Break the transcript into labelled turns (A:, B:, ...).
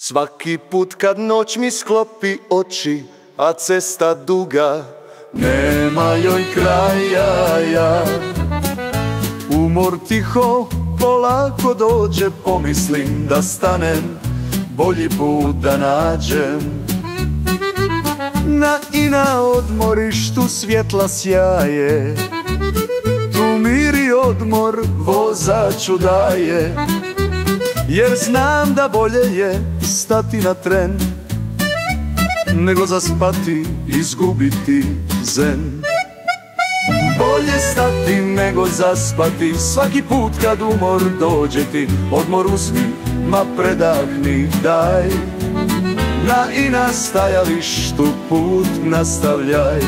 A: Svaki put kad noć mi sklopi oči, a cesta duga, nema joj kraja. Umor tiho polako dođe, pomislim da stanem, bolji put da nađem. Na odmorištu svjetla sjaje, tu mir i odmor vozaču daje, jer znam da bolje je stati na tren, nego zaspati, izgubiti zen. Bolje stati nego zaspati, svaki put kad umor dođe ti, odmor uzmi, ma predahni, daj. Na stajalištu put nastavljaj.